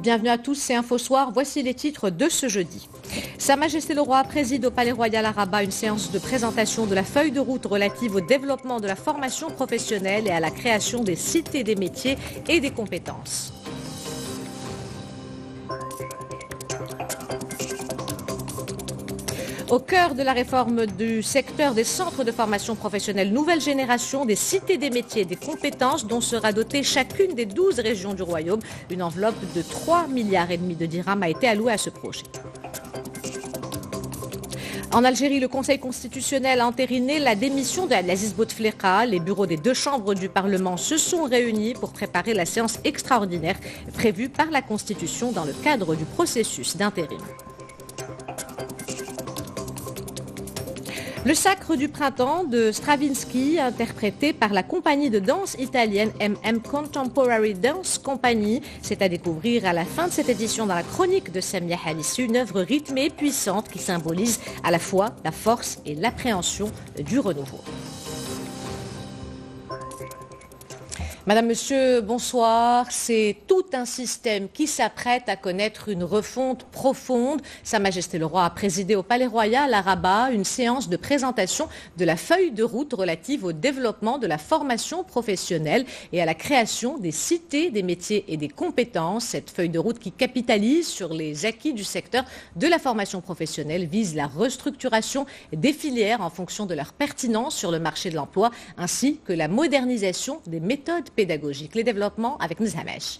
Bienvenue à tous, c'est Info Soir. Voici les titres de ce jeudi. Sa Majesté le Roi préside au Palais Royal à Rabat une séance de présentation de la feuille de route relative au développement de la formation professionnelle et à la création des cités des métiers et des compétences. Au cœur de la réforme du secteur des centres de formation professionnelle nouvelle génération, des cités des métiers et des compétences dont sera dotée chacune des 12 régions du Royaume, une enveloppe de 3,5 milliards de dirhams a été allouée à ce projet. En Algérie, le Conseil constitutionnel a entériné la démission d'Abdelaziz Bouteflika. Les bureaux des deux chambres du Parlement se sont réunis pour préparer la séance extraordinaire prévue par la Constitution dans le cadre du processus d'intérim. Le Sacre du printemps de Stravinsky, interprété par la compagnie de danse italienne MM Contemporary Dance Company, c'est à découvrir à la fin de cette édition dans la chronique de Samia Halissi, une œuvre rythmée et puissante qui symbolise à la fois la force et l'appréhension du renouveau. Madame, Monsieur, bonsoir. C'est tout un système qui s'apprête à connaître une refonte profonde. Sa Majesté le Roi a présidé au Palais Royal à Rabat une séance de présentation de la feuille de route relative au développement de la formation professionnelle et à la création des cités des métiers et des compétences. Cette feuille de route qui capitalise sur les acquis du secteur de la formation professionnelle vise la restructuration des filières en fonction de leur pertinence sur le marché de l'emploi ainsi que la modernisation des méthodes pédagogique. Les développements avec Nizhamesh.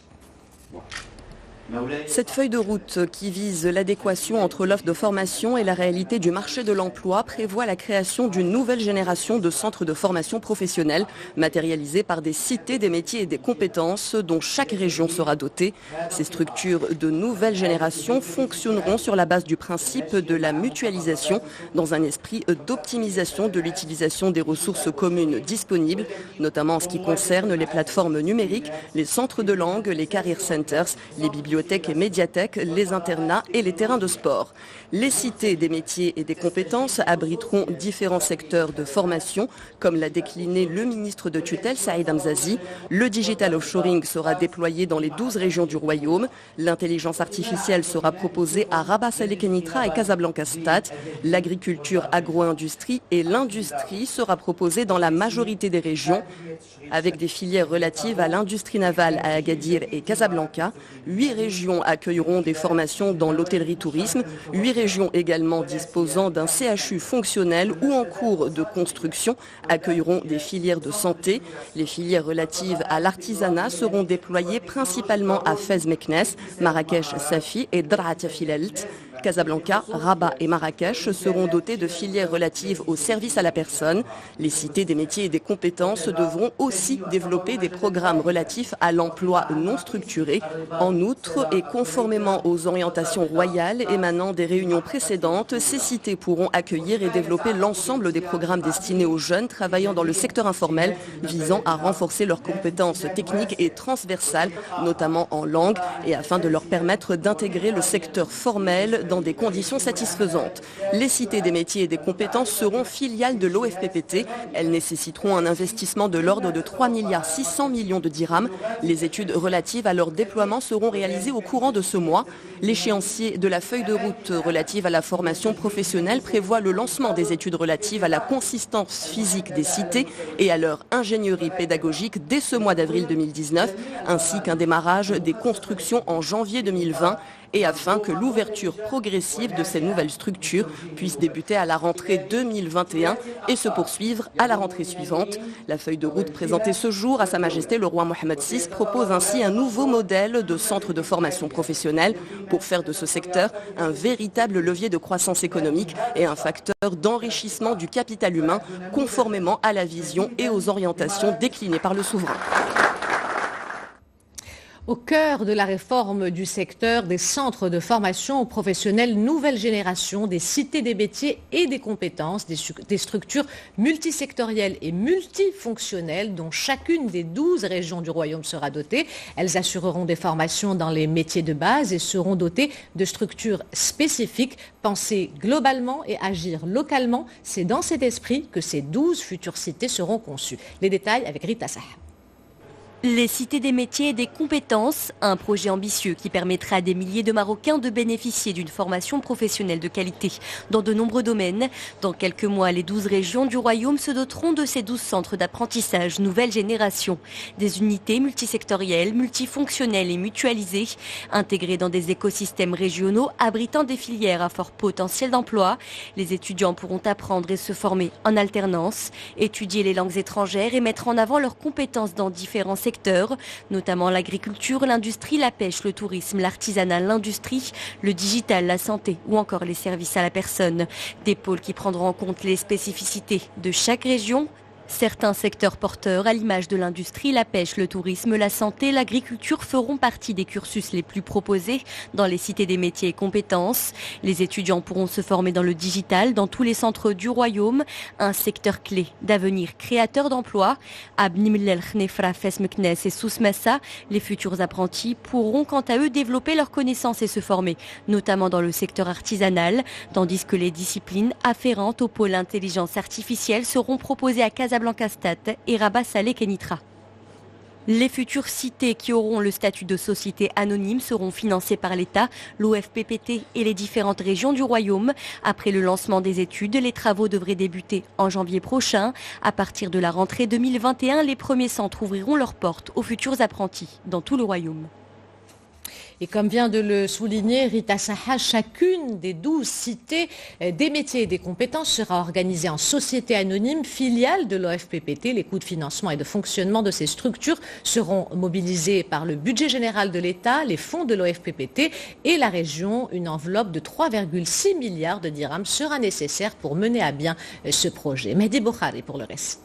Cette feuille de route qui vise l'adéquation entre l'offre de formation et la réalité du marché de l'emploi prévoit la création d'une nouvelle génération de centres de formation professionnelle matérialisés par des cités des métiers et des compétences dont chaque région sera dotée. Ces structures de nouvelle génération fonctionneront sur la base du principe de la mutualisation dans un esprit d'optimisation de l'utilisation des ressources communes disponibles, notamment en ce qui concerne les plateformes numériques, les centres de langue, les career centers, les bibliothèques et médiathèques, les internats et les terrains de sport. Les cités des métiers et des compétences abriteront différents secteurs de formation, comme l'a décliné le ministre de tutelle Saïd Hamzazi. Le digital offshoring sera déployé dans les 12 régions du Royaume. L'intelligence artificielle sera proposée à Rabat Salé Kenitra et Casablanca Stade. L'agriculture agro-industrie et l'industrie sera proposée dans la majorité des régions, avec des filières relatives à l'industrie navale à Agadir et Casablanca. 8 régions accueilleront des formations dans l'hôtellerie-tourisme, 8 régions également disposant d'un CHU fonctionnel ou en cours de construction accueilleront des filières de santé. Les filières relatives à l'artisanat seront déployées principalement à Fès-Meknès, Marrakech, Safi et Drat Filelt. Casablanca, Rabat et Marrakech seront dotés de filières relatives au service à la personne. Les cités des métiers et des compétences devront aussi développer des programmes relatifs à l'emploi non structuré. En outre, et conformément aux orientations royales émanant des réunions précédentes, ces cités pourront accueillir et développer l'ensemble des programmes destinés aux jeunes travaillant dans le secteur informel, visant à renforcer leurs compétences techniques et transversales, notamment en langue, et afin de leur permettre d'intégrer le secteur formel dans des conditions satisfaisantes. Les cités des métiers et des compétences seront filiales de l'OFPPT. Elles nécessiteront un investissement de l'ordre de 3,6 milliards de dirhams. Les études relatives à leur déploiement seront réalisées au courant de ce mois. L'échéancier de la feuille de route relative à la formation professionnelle prévoit le lancement des études relatives à la consistance physique des cités et à leur ingénierie pédagogique dès ce mois d'avril 2019, ainsi qu'un démarrage des constructions en janvier 2020. Et afin que l'ouverture progressive de ces nouvelles structures puisse débuter à la rentrée 2021 et se poursuivre à la rentrée suivante. La feuille de route présentée ce jour à Sa Majesté le Roi Mohammed VI propose ainsi un nouveau modèle de centre de formation professionnelle pour faire de ce secteur un véritable levier de croissance économique et un facteur d'enrichissement du capital humain conformément à la vision et aux orientations déclinées par le souverain. Au cœur de la réforme du secteur des centres de formation professionnelle nouvelle génération, des cités des métiers et des compétences, des structures multisectorielles et multifonctionnelles dont chacune des 12 régions du Royaume sera dotée. Elles assureront des formations dans les métiers de base et seront dotées de structures spécifiques, penser globalement et agir localement. C'est dans cet esprit que ces 12 futures cités seront conçues. Les détails avec Rita Sah. Les cités des métiers et des compétences, un projet ambitieux qui permettra à des milliers de Marocains de bénéficier d'une formation professionnelle de qualité dans de nombreux domaines. Dans quelques mois, les 12 régions du royaume se doteront de ces 12 centres d'apprentissage nouvelle génération. Des unités multisectorielles, multifonctionnelles et mutualisées, intégrées dans des écosystèmes régionaux abritant des filières à fort potentiel d'emploi. Les étudiants pourront apprendre et se former en alternance, étudier les langues étrangères et mettre en avant leurs compétences dans différents secteurs, notamment l'agriculture, l'industrie, la pêche, le tourisme, l'artisanat, l'industrie, le digital, la santé ou encore les services à la personne. Des pôles qui prendront en compte les spécificités de chaque région. Certains secteurs porteurs, à l'image de l'industrie, la pêche, le tourisme, la santé, l'agriculture, feront partie des cursus les plus proposés dans les cités des métiers et compétences. Les étudiants pourront se former dans le digital, dans tous les centres du royaume, un secteur clé d'avenir créateur d'emplois. À Bnimlel, Khnefra, Fesmeknes et Sousmassa, les futurs apprentis pourront quant à eux développer leurs connaissances et se former, notamment dans le secteur artisanal, tandis que les disciplines afférentes au pôle intelligence artificielle seront proposées à Casablanca Stade et Rabat Salé Kenitra. Les futures cités qui auront le statut de société anonyme seront financées par l'État, l'OFPPT et les différentes régions du royaume. Après le lancement des études, les travaux devraient débuter en janvier prochain. À partir de la rentrée 2021, les premiers centres ouvriront leurs portes aux futurs apprentis dans tout le royaume. Et comme vient de le souligner Rita Saha, chacune des 12 cités des métiers et des compétences sera organisée en société anonyme, filiale de l'OFPPT. Les coûts de financement et de fonctionnement de ces structures seront mobilisés par le budget général de l'État, les fonds de l'OFPPT et la région. Une enveloppe de 3,6 milliards de dirhams sera nécessaire pour mener à bien ce projet. Mehdi Boukhari pour le reste.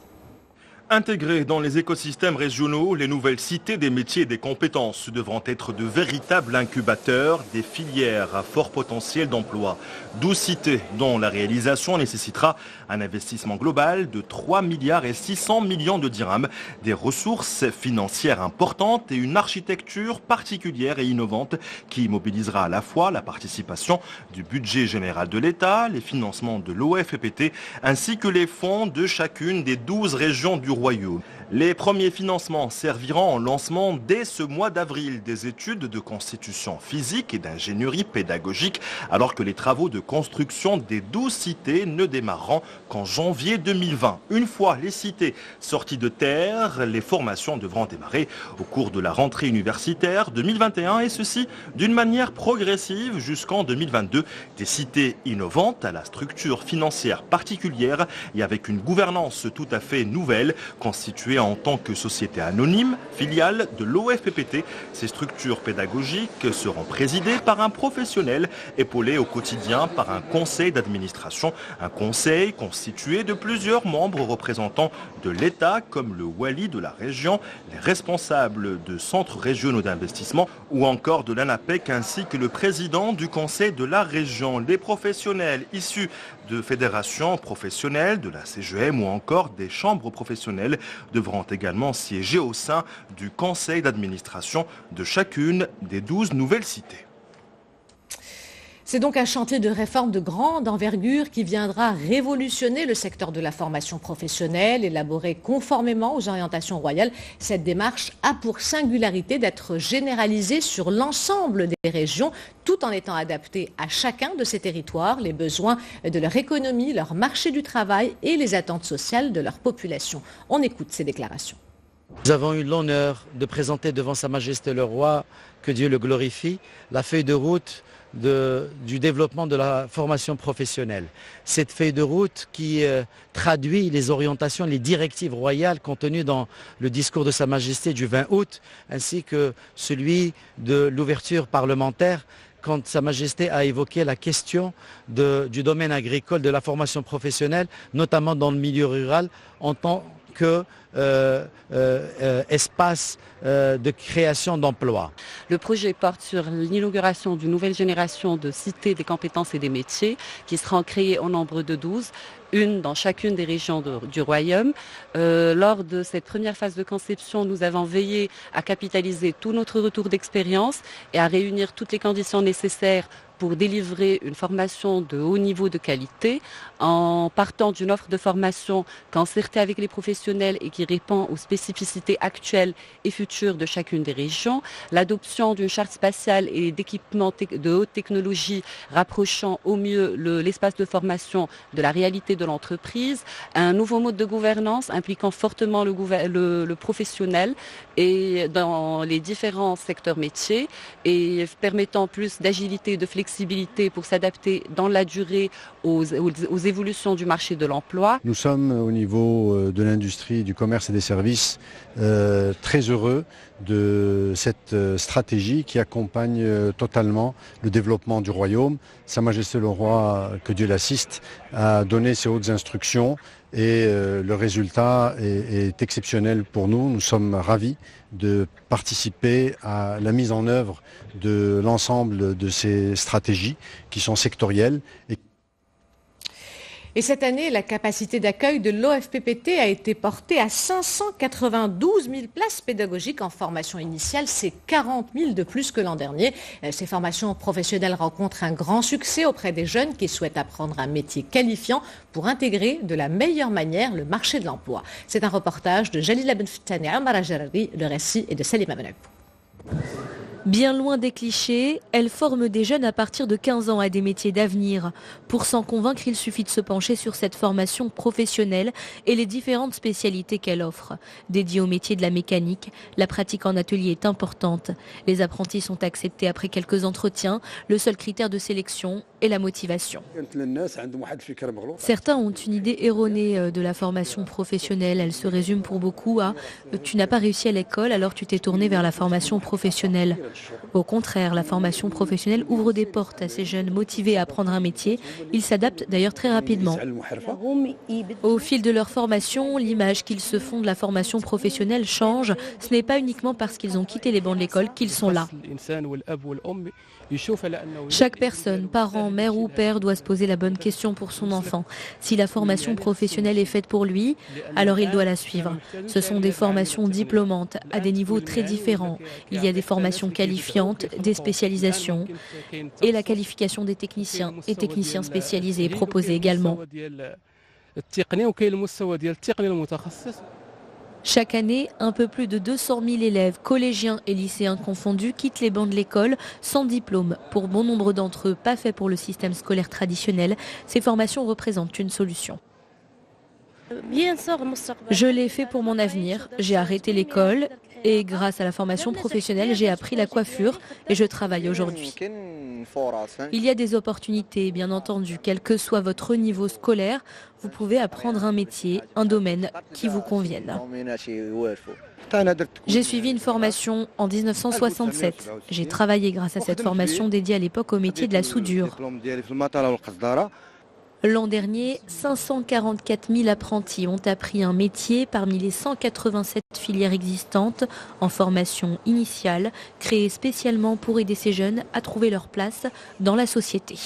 Intégrées dans les écosystèmes régionaux, les nouvelles cités des métiers et des compétences devront être de véritables incubateurs des filières à fort potentiel d'emploi. 12 cités dont la réalisation nécessitera un investissement global de 3 milliards et 600 millions de dirhams, des ressources financières importantes et une architecture particulière et innovante qui mobilisera à la fois la participation du budget général de l'État, les financements de l'OFPT ainsi que les fonds de chacune des 12 régions du royaume. Les premiers financements serviront en lancement dès ce mois d'avril des études de constitution physique et d'ingénierie pédagogique, alors que les travaux de construction des 12 cités ne démarreront qu'en janvier 2020. Une fois les cités sorties de terre, les formations devront démarrer au cours de la rentrée universitaire 2021 et ceci d'une manière progressive jusqu'en 2022. Des cités innovantes à la structure financière particulière et avec une gouvernance tout à fait nouvelle, constituée en tant que société anonyme, filiale de l'OFPPT. Ces structures pédagogiques seront présidées par un professionnel épaulé au quotidien par un conseil d'administration. Un conseil constitué de plusieurs membres représentants de l'État comme le wali de la région, les responsables de centres régionaux d'investissement ou encore de l'ANAPEC ainsi que le président du conseil de la région. Les professionnels issus de fédérations professionnelles, de la CGM ou encore des chambres professionnelles devront également siéger au sein du conseil d'administration de chacune des 12 nouvelles cités. C'est donc un chantier de réforme de grande envergure qui viendra révolutionner le secteur de la formation professionnelle, élaboré conformément aux orientations royales. Cette démarche a pour singularité d'être généralisée sur l'ensemble des régions, tout en étant adaptée à chacun de ces territoires, les besoins de leur économie, leur marché du travail et les attentes sociales de leur population. On écoute ces déclarations. Nous avons eu l'honneur de présenter devant Sa Majesté le Roi, que Dieu le glorifie, la feuille de route du développement de la formation professionnelle. Cette feuille de route qui traduit les orientations, les directives royales contenues dans le discours de Sa Majesté du 20 août, ainsi que celui de l'ouverture parlementaire, quand Sa Majesté a évoqué la question du domaine agricole, de la formation professionnelle, notamment dans le milieu rural, en tant que espace de création d'emplois. Le projet porte sur l'inauguration d'une nouvelle génération de cités des compétences et des métiers qui seront créées au nombre de 12, une dans chacune des régions du royaume. Lors de cette première phase de conception, nous avons veillé à capitaliser tout notre retour d'expérience et à réunir toutes les conditions nécessaires pour délivrer une formation de haut niveau de qualité en partant d'une offre de formation concertée avec les professionnels et qui répond aux spécificités actuelles et futures de chacune des régions, l'adoption d'une charte spatiale et d'équipements de haute technologie rapprochant au mieux l'espace de formation de la réalité de l'entreprise, un nouveau mode de gouvernance impliquant fortement le professionnel et dans les différents secteurs métiers et permettant plus d'agilité et de flexibilité pour s'adapter dans la durée aux évolutions du marché de l'emploi. Nous sommes au niveau de l'industrie, du commerce et des services très heureux de cette stratégie qui accompagne totalement le développement du royaume. Sa Majesté le Roi, que Dieu l'assiste, a donné ses hautes instructions et le résultat est exceptionnel pour nous. Nous sommes ravis de participer à la mise en œuvre de l'ensemble de ces stratégies qui sont sectorielles. Et cette année, la capacité d'accueil de l'OFPPT a été portée à 592 000 places pédagogiques en formation initiale. C'est 40 000 de plus que l'an dernier. Ces formations professionnelles rencontrent un grand succès auprès des jeunes qui souhaitent apprendre un métier qualifiant pour intégrer de la meilleure manière le marché de l'emploi. C'est un reportage de Jalila Benftane et Amara Jarari. Le récit est de Salima Benabou. Bien loin des clichés, elle forme des jeunes à partir de 15 ans à des métiers d'avenir. Pour s'en convaincre, il suffit de se pencher sur cette formation professionnelle et les différentes spécialités qu'elle offre. Dédiée au métier de la mécanique, la pratique en atelier est importante. Les apprentis sont acceptés après quelques entretiens. Le seul critère de sélection est la motivation. Certains ont une idée erronée de la formation professionnelle. Elle se résume pour beaucoup à « tu n'as pas réussi à l'école, alors tu t'es tourné vers la formation professionnelle ». Au contraire, la formation professionnelle ouvre des portes à ces jeunes motivés à apprendre un métier. Ils s'adaptent d'ailleurs très rapidement. Au fil de leur formation, l'image qu'ils se font de la formation professionnelle change. Ce n'est pas uniquement parce qu'ils ont quitté les bancs de l'école qu'ils sont là. Chaque personne, parent, mère ou père, doit se poser la bonne question pour son enfant. Si la formation professionnelle est faite pour lui, alors il doit la suivre. Ce sont des formations diplômantes à des niveaux très différents. Il y a des formations qualifiantes, des spécialisations et la qualification des techniciens et techniciens spécialisés est proposée également. Chaque année, un peu plus de 200 000 élèves, collégiens et lycéens confondus, quittent les bancs de l'école sans diplôme. Pour bon nombre d'entre eux, pas faits pour le système scolaire traditionnel, ces formations représentent une solution. Je l'ai fait pour mon avenir. J'ai arrêté l'école et grâce à la formation professionnelle, j'ai appris la coiffure et je travaille aujourd'hui. Il y a des opportunités, bien entendu, quel que soit votre niveau scolaire, vous pouvez apprendre un métier, un domaine qui vous convienne. J'ai suivi une formation en 1967. J'ai travaillé grâce à cette formation dédiée à l'époque au métier de la soudure. L'an dernier, 544 000 apprentis ont appris un métier parmi les 187 filières existantes en formation initiale, créées spécialement pour aider ces jeunes à trouver leur place dans la société.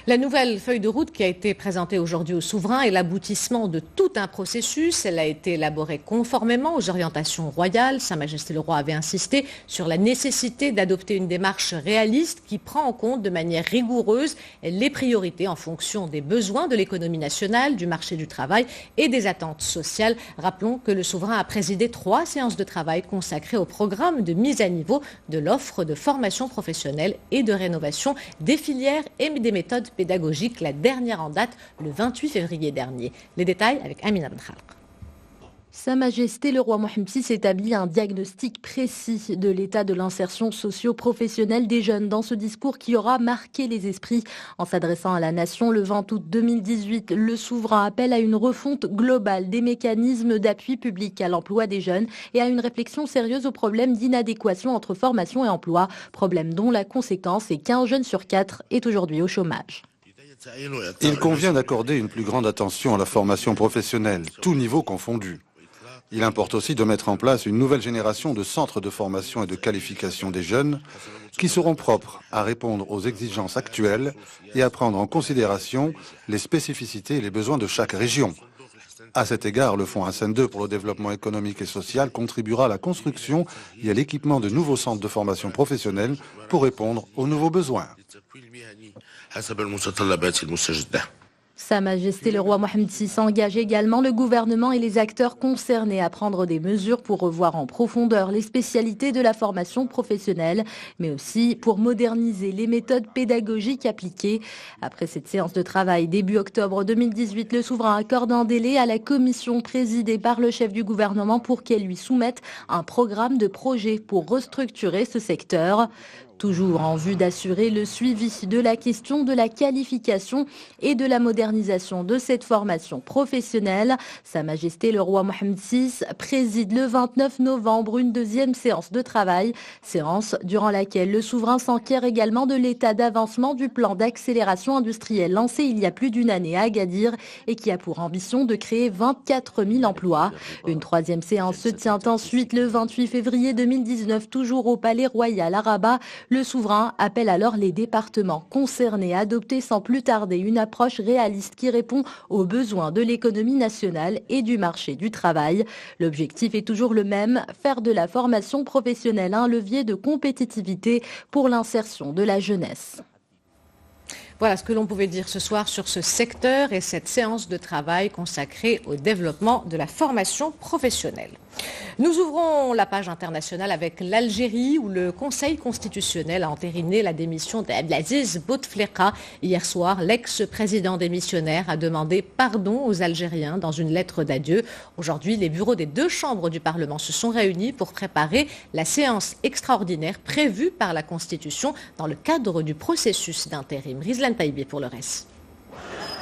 La nouvelle feuille de route qui a été présentée aujourd'hui au souverain est l'aboutissement de tout un processus. Elle a été élaborée conformément aux orientations royales. Sa Majesté le Roi avait insisté sur la nécessité d'adopter une démarche réaliste qui prend en compte de manière rigoureuse les priorités en fonction des besoins de l'économie nationale, du marché du travail et des attentes sociales. Rappelons que le souverain a présidé 3 séances de travail consacrées au programme de mise à niveau de l'offre de formation professionnelle et de rénovation des filières et des méthodes pédagogique, la dernière en date le 28 février dernier. Les détails avec Amina Benhalq. Sa Majesté le Roi Mohammed VI établit un diagnostic précis de l'état de l'insertion socio-professionnelle des jeunes dans ce discours qui aura marqué les esprits. En s'adressant à la nation le 20 août 2018, le souverain appelle à une refonte globale des mécanismes d'appui public à l'emploi des jeunes et à une réflexion sérieuse aux problèmes d'inadéquation entre formation et emploi, problème dont la conséquence est qu'un jeune sur 4 est aujourd'hui au chômage. Il convient d'accorder une plus grande attention à la formation professionnelle, tous niveaux confondus. Il importe aussi de mettre en place une nouvelle génération de centres de formation et de qualification des jeunes qui seront propres à répondre aux exigences actuelles et à prendre en considération les spécificités et les besoins de chaque région. À cet égard, le fonds Hassan II pour le développement économique et social contribuera à la construction et à l'équipement de nouveaux centres de formation professionnelle pour répondre aux nouveaux besoins. Sa Majesté le roi Mohammed VI engage également le gouvernement et les acteurs concernés à prendre des mesures pour revoir en profondeur les spécialités de la formation professionnelle, mais aussi pour moderniser les méthodes pédagogiques appliquées. Après cette séance de travail début octobre 2018, le souverain accorde un délai à la commission présidée par le chef du gouvernement pour qu'elle lui soumette un programme de projet pour restructurer ce secteur. Toujours en vue d'assurer le suivi de la question de la qualification et de la modernisation de cette formation professionnelle, Sa Majesté le roi Mohammed VI préside le 29 novembre une deuxième séance de travail, séance durant laquelle le souverain s'enquiert également de l'état d'avancement du plan d'accélération industrielle lancé il y a plus d'une année à Agadir et qui a pour ambition de créer 24 000 emplois. Une troisième séance se tient ensuite le 28 février 2019, toujours au Palais Royal à Rabat. Le souverain appelle alors les départements concernés à adopter sans plus tarder une approche réaliste qui répond aux besoins de l'économie nationale et du marché du travail. L'objectif est toujours le même, faire de la formation professionnelle un levier de compétitivité pour l'insertion de la jeunesse. Voilà ce que l'on pouvait dire ce soir sur ce secteur et cette séance de travail consacrée au développement de la formation professionnelle. Nous ouvrons la page internationale avec l'Algérie où le Conseil constitutionnel a entériné la démission d'Abdelaziz Bouteflika. Hier soir, l'ex-président démissionnaire a demandé pardon aux Algériens dans une lettre d'adieu. Aujourd'hui, les bureaux des deux chambres du Parlement se sont réunis pour préparer la séance extraordinaire prévue par la Constitution dans le cadre du processus d'intérim. Rizlan Taïbi pour le reste.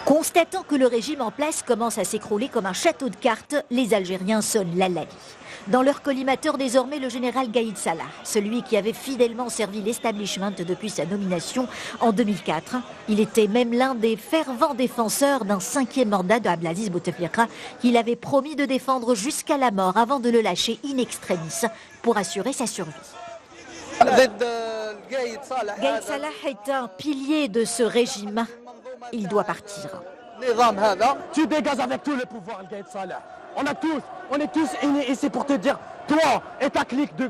Constatant que le régime en place commence à s'écrouler comme un château de cartes, les Algériens sonnent l'Allali. Dans leur collimateur désormais le général Gaïd Salah, celui qui avait fidèlement servi l'establishment depuis sa nomination en 2004. Il était même l'un des fervents défenseurs d'un 5e mandat de Abdelaziz Bouteflika qu'il avait promis de défendre jusqu'à la mort avant de le lâcher in extremis pour assurer sa survie. Gaïd Salah est un pilier de ce régime. Il doit partir. Tu dégages avec tout le pouvoir, Gaïd Salah. On est tous unis ici pour te dire, toi et ta clique de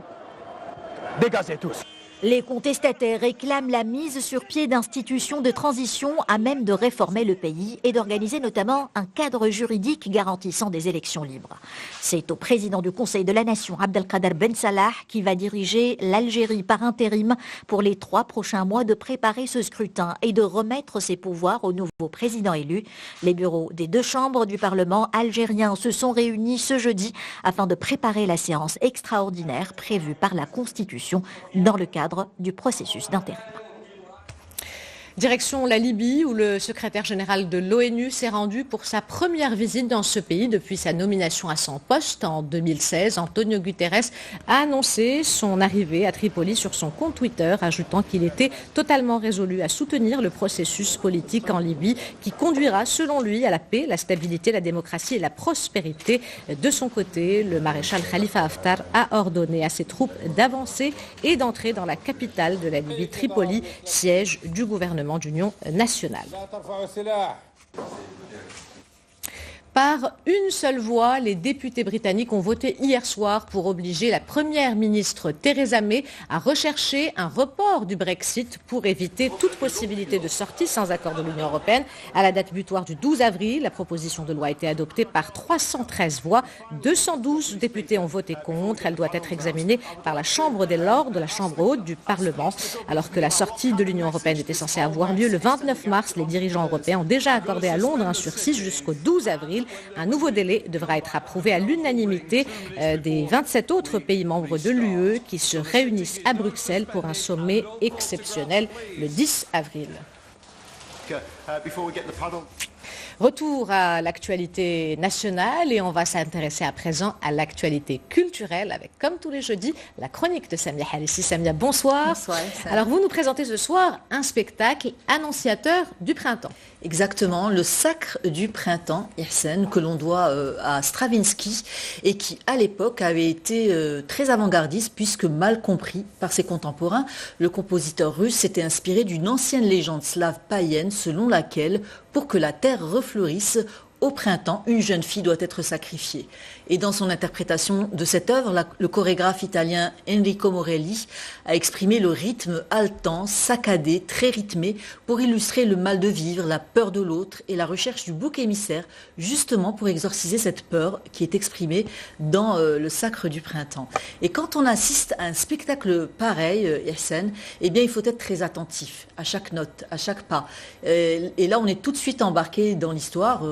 dégagez tous. Les contestataires réclament la mise sur pied d'institutions de transition à même de réformer le pays et d'organiser notamment un cadre juridique garantissant des élections libres. C'est au président du Conseil de la Nation, Abdelkader Ben Salah, qui va diriger l'Algérie par intérim pour les 3 prochains mois de préparer ce scrutin et de remettre ses pouvoirs au nouveau président élu. Les bureaux des deux chambres du Parlement algérien se sont réunis ce jeudi afin de préparer la séance extraordinaire prévue par la Constitution dans le cadre du processus d'intérim. Direction la Libye où le secrétaire général de l'ONU s'est rendu pour sa première visite dans ce pays depuis sa nomination à son poste en 2016. Antonio Guterres a annoncé son arrivée à Tripoli sur son compte Twitter, ajoutant qu'il était totalement résolu à soutenir le processus politique en Libye qui conduira selon lui à la paix, la stabilité, la démocratie et la prospérité. De son côté, le maréchal Khalifa Haftar a ordonné à ses troupes d'avancer et d'entrer dans la capitale de la Libye, Tripoli, siège du gouvernement d'union nationale. Par une seule voix, les députés britanniques ont voté hier soir pour obliger la première ministre Theresa May à rechercher un report du Brexit pour éviter toute possibilité de sortie sans accord de l'Union européenne. À la date butoir du 12 avril, la proposition de loi a été adoptée par 313 voix. 212 députés ont voté contre. Elle doit être examinée par la Chambre des Lords, la Chambre haute du Parlement. Alors que la sortie de l'Union européenne était censée avoir lieu le 29 mars, les dirigeants européens ont déjà accordé à Londres un sursis jusqu'au 12 avril. Un nouveau délai devra être approuvé à l'unanimité des 27 autres pays membres de l'UE qui se réunissent à Bruxelles pour un sommet exceptionnel le 10 avril. Retour à l'actualité nationale et on va s'intéresser à présent à l'actualité culturelle avec, comme tous les jeudis, la chronique de Samia Harissi. Samia, bonsoir. Bonsoir. Alors vous nous présentez ce soir un spectacle annonciateur du printemps. Exactement, le Sacre du printemps, Ihsen, que l'on doit à Stravinsky et qui à l'époque avait été très avant-gardiste puisque mal compris par ses contemporains. Le compositeur russe s'était inspiré d'une ancienne légende slave païenne selon laquelle pour que la terre refleurisse, Au printemps, une jeune fille doit être sacrifiée. Et dans son interprétation de cette œuvre, le chorégraphe italien Enrico Morelli a exprimé le rythme haletant, saccadé, très rythmé pour illustrer le mal de vivre, la peur de l'autre et la recherche du bouc émissaire, justement pour exorciser cette peur qui est exprimée dans le Sacre du printemps. Et quand on assiste à un spectacle pareil, Ihsan, eh bien il faut être très attentif à chaque note, à chaque pas. Et là, on est tout de suite embarqué dans l'histoire,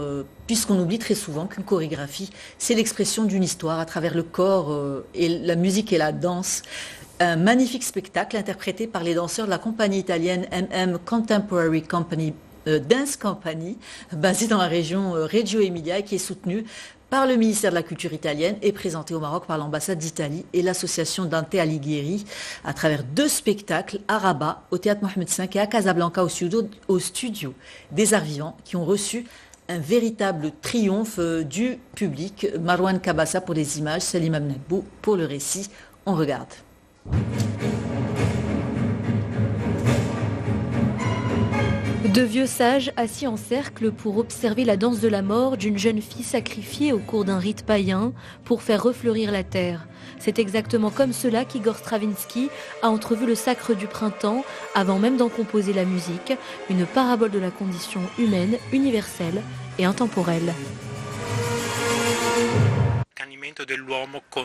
puisqu'on oublie très souvent qu'une chorégraphie, c'est l'expression d'une histoire à travers le corps et la musique et la danse. Un magnifique spectacle interprété par les danseurs de la compagnie italienne MM Contemporary Company, Dance Company, basée dans la région Reggio Emilia et qui est soutenue par le ministère de la Culture italienne et présentée au Maroc par l'ambassade d'Italie et l'association Dante Alighieri à travers 2 spectacles à Rabat, au Théâtre Mohamed V et à Casablanca au studio des Arts Vivants qui ont reçu un véritable triomphe du public. Marwan Kabassa pour les images, Salim Amnabou pour le récit. On regarde. De vieux sages assis en cercle pour observer la danse de la mort d'une jeune fille sacrifiée au cours d'un rite païen pour faire refleurir la terre. C'est exactement comme cela qu'Igor Stravinsky a entrevu le Sacre du printemps avant même d'en composer la musique, une parabole de la condition humaine, universelle et intemporelle.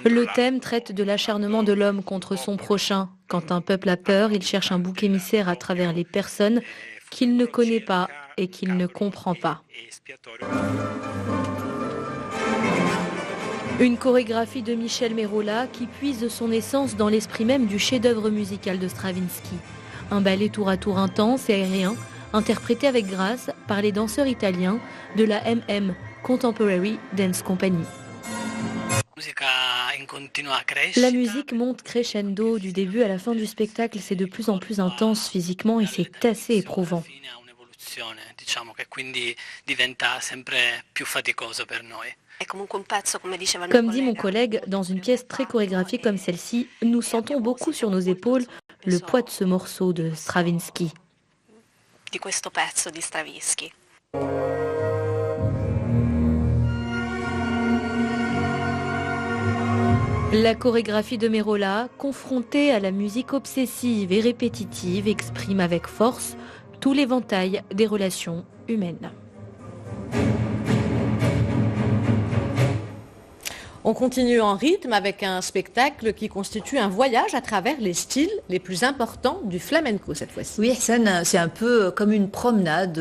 Le thème traite de l'acharnement de l'homme contre son prochain. Quand un peuple a peur, il cherche un bouc émissaire à travers les personnes qu'il ne connaît pas et qu'il ne comprend pas. Une chorégraphie de Michel Merola qui puise son essence dans l'esprit même du chef-d'œuvre musical de Stravinsky. Un ballet tour à tour intense et aérien, interprété avec grâce par les danseurs italiens de la MM Contemporary Dance Company. La musique monte crescendo du début à la fin du spectacle, c'est de plus en plus intense physiquement et c'est assez éprouvant. Comme dit mon collègue, dans une pièce très chorégraphiée comme celle-ci, nous sentons beaucoup sur nos épaules le poids de ce morceau de Stravinsky. La chorégraphie de Merola, confrontée à la musique obsessive et répétitive, exprime avec force tout l'éventail des relations humaines. On continue en rythme avec un spectacle qui constitue un voyage à travers les styles les plus importants du flamenco cette fois-ci. Oui, c'est un peu comme une promenade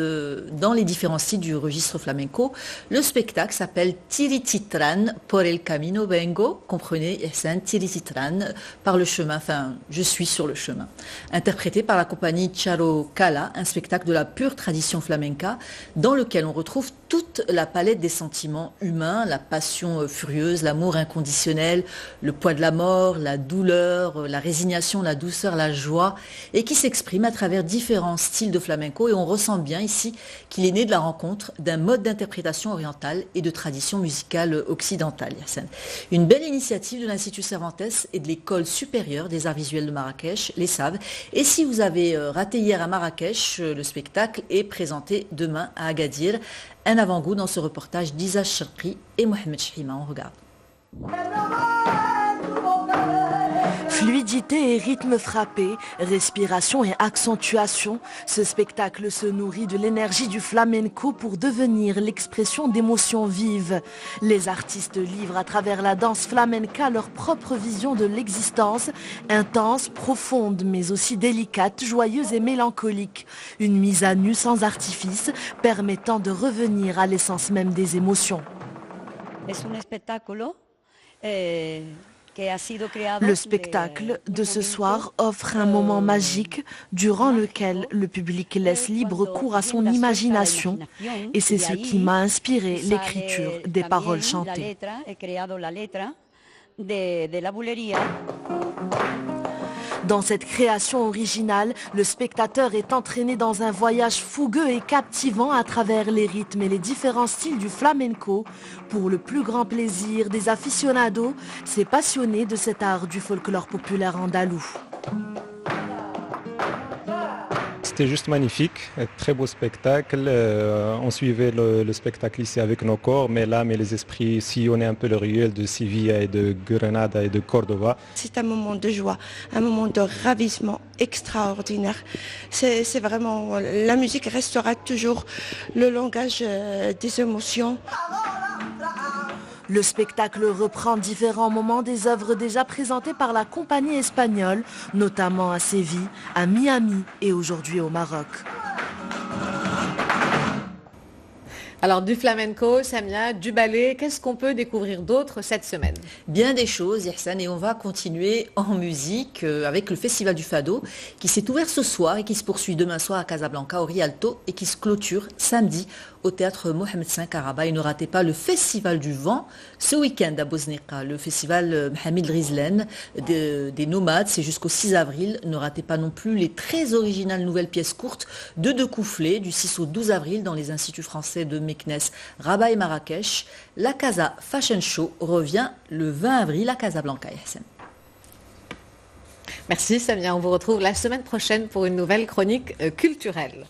dans les différents styles du registre flamenco. Le spectacle s'appelle Tirititran por el camino vengo. Comprenez, Tirititran, par le chemin, enfin, je suis sur le chemin. Interprété par la compagnie Charo Cala, un spectacle de la pure tradition flamenca dans lequel on retrouve toute la palette des sentiments humains, la passion furieuse, l'amour inconditionnel, le poids de la mort, la douleur, la résignation, la douceur, la joie, et qui s'exprime à travers différents styles de flamenco. Et on ressent bien ici qu'il est né de la rencontre d'un mode d'interprétation orientale et de tradition musicale occidentale. Une belle initiative de l'Institut Cervantes et de l'École supérieure des arts visuels de Marrakech, les SAV. Et si vous avez raté hier à Marrakech, le spectacle est présenté demain à Agadir. Un avant-goût dans ce reportage d'Isa Chakri et Mohamed Chihima. On regarde. Fluidité et rythme frappé, respiration et accentuation, ce spectacle se nourrit de l'énergie du flamenco pour devenir l'expression d'émotions vives. Les artistes livrent à travers la danse flamenca leur propre vision de l'existence, intense, profonde, mais aussi délicate, joyeuse et mélancolique. Une mise à nu sans artifice, permettant de revenir à l'essence même des émotions. Le spectacle de ce soir offre un moment magique durant lequel le public laisse libre cours à son imagination et c'est ce qui m'a inspiré l'écriture des paroles chantées. Dans cette création originale, le spectateur est entraîné dans un voyage fougueux et captivant à travers les rythmes et les différents styles du flamenco pour le plus grand plaisir des aficionados, ces passionnés de cet art du folklore populaire andalou. C'était juste magnifique, un très beau spectacle. On suivait le spectacle ici avec nos corps, mais l'âme et les esprits sillonnaient un peu le ruelle de Séville et de Grenada et de Cordoba. C'est un moment de joie, un moment de ravissement extraordinaire. C'est vraiment, la musique restera toujours le langage des émotions. Le spectacle reprend différents moments des œuvres déjà présentées par la compagnie espagnole, notamment à Séville, à Miami et aujourd'hui au Maroc. Alors du flamenco, Samia, du ballet, qu'est-ce qu'on peut découvrir d'autre cette semaine? Bien des choses, Ihsan, et on va continuer en musique avec le Festival du Fado qui s'est ouvert ce soir et qui se poursuit demain soir à Casablanca au Rialto et qui se clôture samedi au théâtre Mohamed V à Rabat. Et ne ratez pas le Festival du Vent ce week-end à Bozneqa, le festival Mohamed Rizlen des Nomades, c'est jusqu'au 6 avril. Ne ratez pas non plus les très originales nouvelles pièces courtes de deux couplets du 6 au 12 avril dans les instituts français de Meknes, Rabat et Marrakech. La Casa Fashion Show revient le 20 avril à Casablanca. Merci Samia, on vous retrouve la semaine prochaine pour une nouvelle chronique culturelle.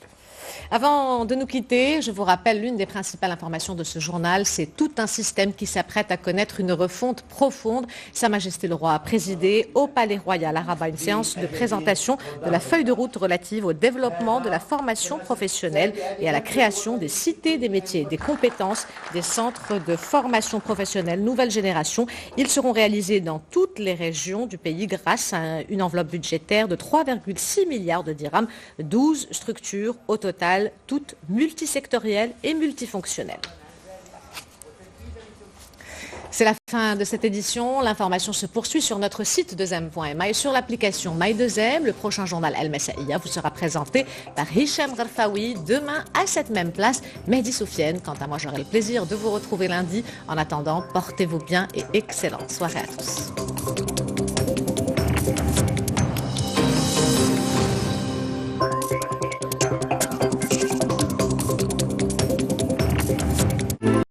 Avant de nous quitter, je vous rappelle l'une des principales informations de ce journal, c'est tout un système qui s'apprête à connaître une refonte profonde. Sa Majesté le Roi a présidé au Palais Royal à Rabat une séance de présentation de la feuille de route relative au développement de la formation professionnelle et à la création des cités des métiers et des compétences, des centres de formation professionnelle nouvelle génération. Ils seront réalisés dans toutes les régions du pays grâce à une enveloppe budgétaire de 3,6 milliards de dirhams, 12 structures au total, toutes multisectorielles et multifonctionnelles. C'est la fin de cette édition. L'information se poursuit sur notre site 2m.ma et sur l'application My2M. Le prochain journal El Messaïa vous sera présenté par Hicham Gharfaoui demain à cette même place. Mehdi Soufiane, quant à moi, j'aurai le plaisir de vous retrouver lundi. En attendant, portez-vous bien et excellente soirée à tous.